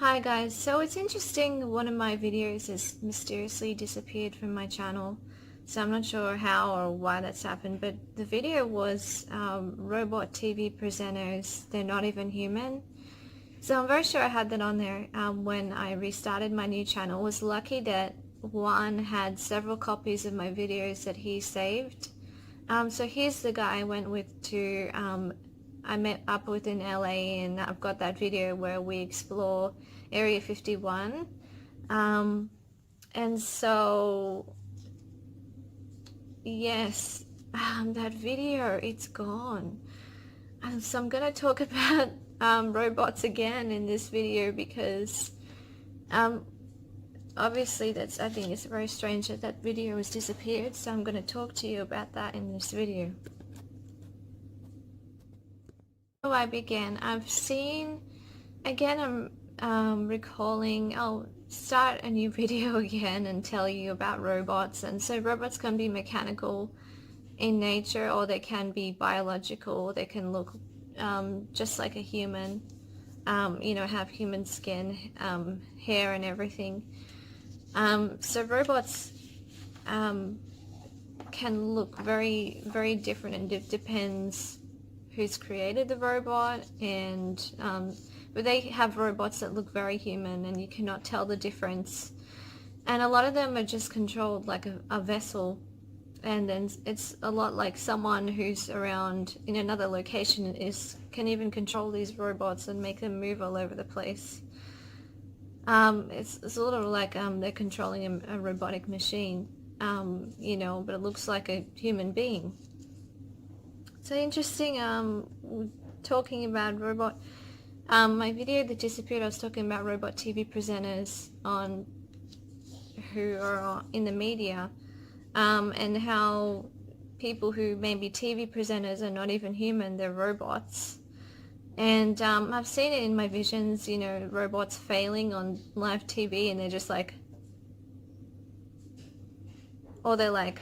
Hi guys, so it's interesting, one of my videos has mysteriously disappeared from my channel, so I'm not sure how or why that's happened, but the video was robot TV presenters, they're not even human. So I'm very sure I had that on there when I restarted my new channel. I was lucky that Juan had several copies of my videos that he saved. So here's the guy I went with to, I met up with in LA, and I've got that video where we explore Area 51. And so, yes, that video, it's gone. So I'm going to talk about robots again in this video because um, obviously I think it's very strange that that video has disappeared, so I'm going to talk to you about that in this video. So I began. I've seen, again I'm recalling, I'll start a new video again and tell you about robots. And so robots can be mechanical in nature, or they can be biological. They can look just like a human, have human skin, hair and everything. So robots can look very, very different, and it depends who's created the robot. And but they have robots that look very human and you cannot tell the difference, and a lot of them are just controlled like a vessel, and then it's a lot like someone who's around in another location can even control these robots and make them move all over the place. It's a little like they're controlling a robotic machine, but it looks like a human being. So interesting, talking about robot. My video that disappeared, I was talking about robot TV presenters who are in the media, and how people who may be TV presenters are not even human, they're robots. And I've seen it in my visions, robots failing on live TV, and they're just like, or they're like,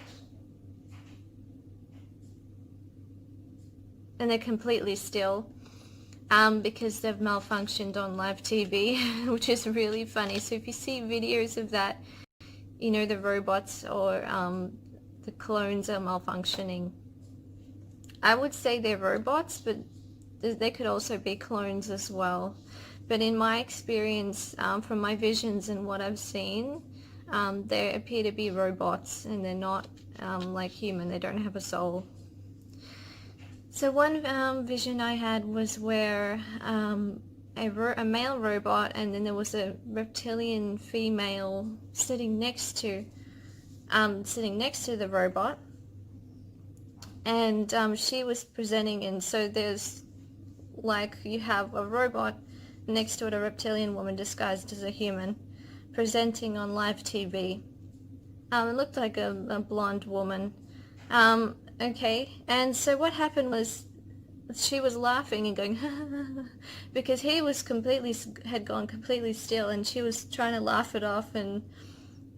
and they're completely still, because they've malfunctioned on live TV, which is really funny. So if you see videos of that, the robots or the clones are malfunctioning. I would say they're robots, but they could also be clones as well. But in my experience, from my visions and what I've seen, they appear to be robots, and they're not like human. They don't have a soul. So one vision I had was where a male robot, and then there was a reptilian female sitting next to the robot, and she was presenting. And so there's like, you have a robot next to it, a reptilian woman disguised as a human, presenting on live TV. It looked like a blonde woman. Okay, and so what happened was she was laughing and going because had gone completely still, and she was trying to laugh it off. And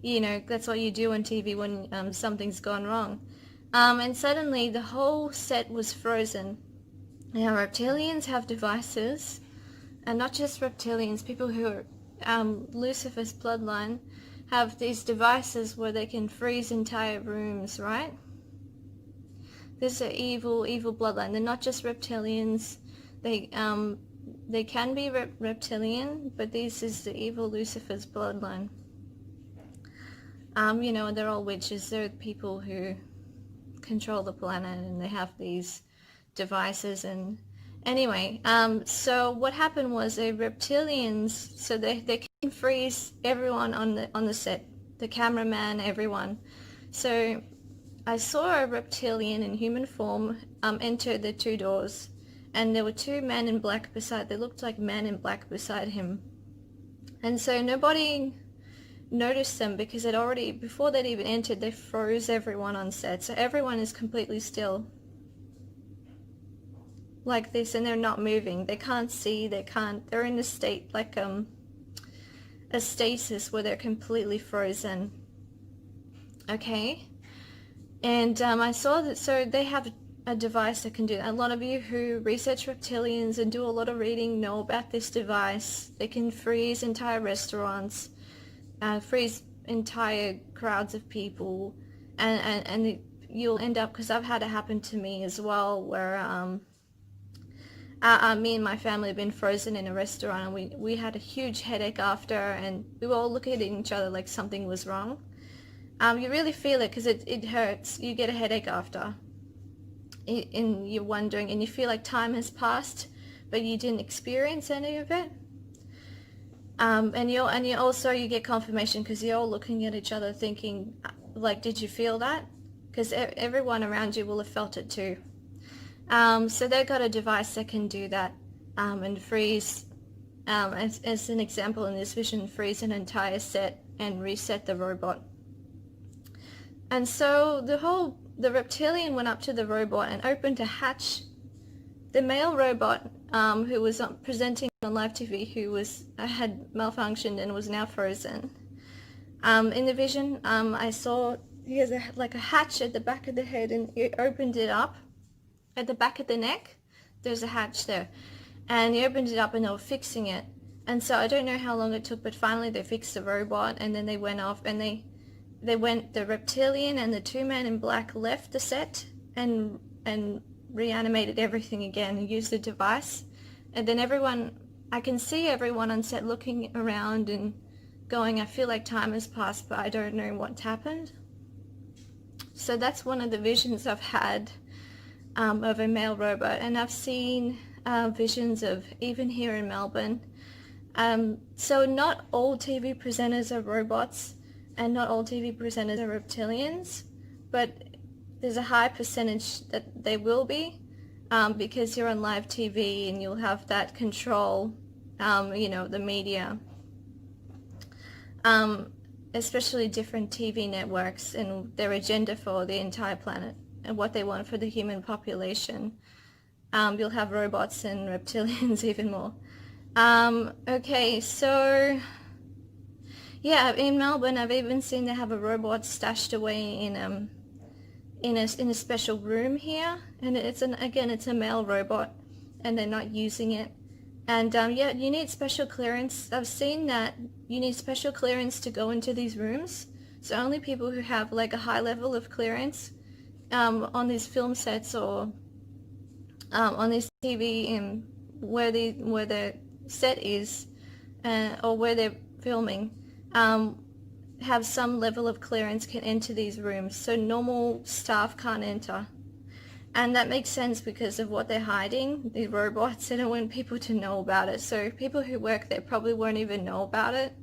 that's what you do on TV when something's gone wrong. And suddenly the whole set was frozen. Now reptilians have devices, and not just reptilians, people who are Lucifer's bloodline have these devices where they can freeze entire rooms, right? This is an evil bloodline. They're not just reptilians. They can be reptilian, but this is the evil Lucifer's bloodline. They're all witches. They're people who control the planet, and they have these devices. And anyway, so what happened was the reptilians, so they can freeze everyone on the set, the cameraman, everyone. So I saw a reptilian in human form enter the two doors, and there were two men in black they looked like men in black beside him. And so nobody noticed them, because before they'd even entered, they froze everyone on set. So everyone is completely still like this, and they're not moving. They can't see, they're in a state like a stasis where they're completely frozen. Okay? And I saw that, so they have a device that can do that. A lot of you who research reptilians and do a lot of reading know about this device. They can freeze entire restaurants, freeze entire crowds of people, and you'll end up, because I've had it happen to me as well, where me and my family have been frozen in a restaurant, and we had a huge headache after, and we were all looking at each other like something was wrong. You really feel it because it hurts. You get a headache after, and you're wondering, and you feel like time has passed, but you didn't experience any of it. And you also get confirmation because you're all looking at each other thinking, like, did you feel that? Because everyone around you will have felt it too. So they've got a device that can do that, and freeze, as an example in this vision, freeze an entire set and reset the robot. And so the reptilian went up to the robot and opened a hatch. The male robot, who was presenting on live TV, who had malfunctioned and was now frozen. In the vision, I saw he has like a hatch at the back of the head, and he opened it up. At the back of the neck, there's a hatch there. And he opened it up and they were fixing it. And so I don't know how long it took, but finally they fixed the robot, and then they went off, and the reptilian and the two men in black left the set and reanimated everything again and used the device. And then I can see everyone on set looking around and going, I feel like time has passed, but I don't know what's happened. So that's one of the visions I've had of a male robot, and I've seen visions of, even here in Melbourne. So not all TV presenters are robots, and not all TV presenters are reptilians, but there's a high percentage that they will be, because you're on live TV and you'll have that control, the media, especially different TV networks and their agenda for the entire planet and what they want for the human population. You'll have robots and reptilians even more. Okay, so yeah, in Melbourne, I've even seen they have a robot stashed away in a special room here, and it's a male robot, and they're not using it. And yeah, you need special clearance. I've seen that you need special clearance to go into these rooms. So only people who have like a high level of clearance on these film sets or on this TV and where the set is, or where they're filming, have some level of clearance, can enter these rooms. So normal staff can't enter. And that makes sense because of what they're hiding, the robots. They don't want people to know about it. So people who work there probably won't even know about it.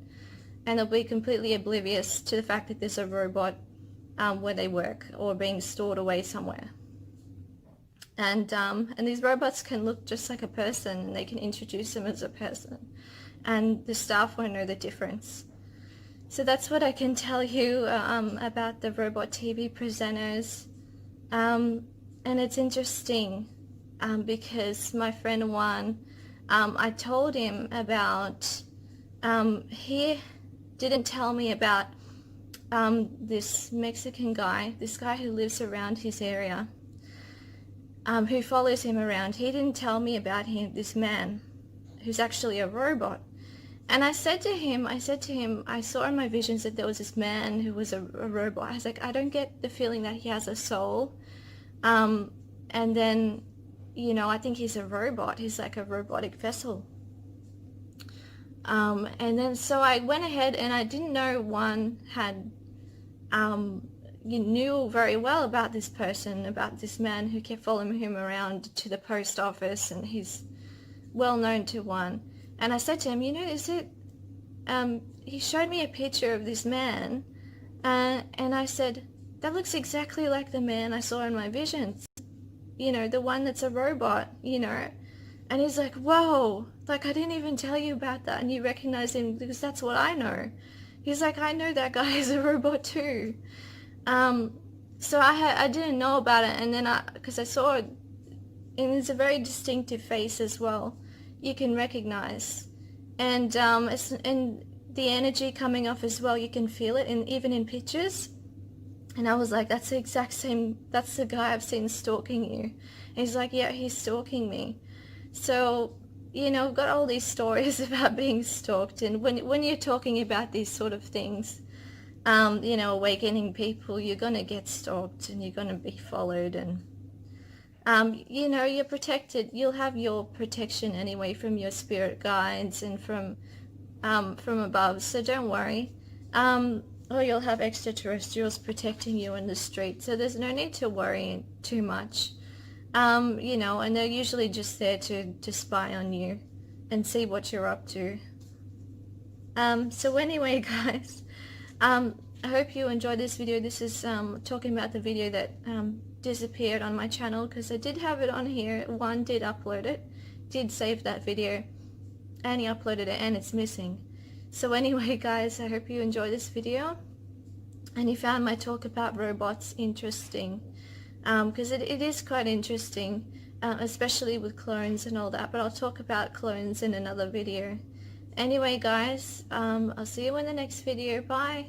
And they'll be completely oblivious to the fact that there's a robot where they work or being stored away somewhere. And these robots can look just like a person, and they can introduce them as a person. And the staff won't know the difference. So that's what I can tell you about the robot TV presenters. And it's interesting because my friend Juan, I told him about, he didn't tell me about this Mexican guy, this guy who lives around his area, who follows him around. He didn't tell me about him, this man who's actually a robot. And I said to him, I saw in my visions that there was this man who was a robot. I was like, I don't get the feeling that he has a soul. And then, I think he's a robot. He's like a robotic vessel. And then so I went ahead, and I didn't know Juan had, you knew very well about this person, about this man who kept following him around to the post office, and he's well known to Juan. And I said to him, is it, he showed me a picture of this man, and I said, that looks exactly like the man I saw in my visions, the one that's a robot, and he's like, whoa, like I didn't even tell you about that, and you recognize him because that's what I know. He's like, I know that guy is a robot too. So I didn't know about it, and then because I saw it, and it's a very distinctive face as well. You can recognize, and the energy coming off as well, you can feel it, and even in pictures. And I was like, that's the exact same, that's the guy I've seen stalking you. And he's like, yeah, he's stalking me. So, you know, I've got all these stories about being stalked. And when you're talking about these sort of things, you know, awakening people, you're going to get stalked and you're going to be followed. And, you know, you're protected. You'll have your protection anyway from your spirit guides and from above. So don't worry. Or you'll have extraterrestrials protecting you in the street. So there's no need to worry too much. You know, and they're usually just there to spy on you and see what you're up to. So anyway, guys, I hope you enjoyed this video. This is talking about the video that disappeared on my channel, because I did have it on here. One did upload it, did save that video, and he uploaded it, and it's missing. So anyway, guys, I hope you enjoyed this video and you found my talk about robots interesting, because it is quite interesting, especially with clones and all that, but I'll talk about clones in another video. Anyway, guys, I'll see you in the next video. Bye.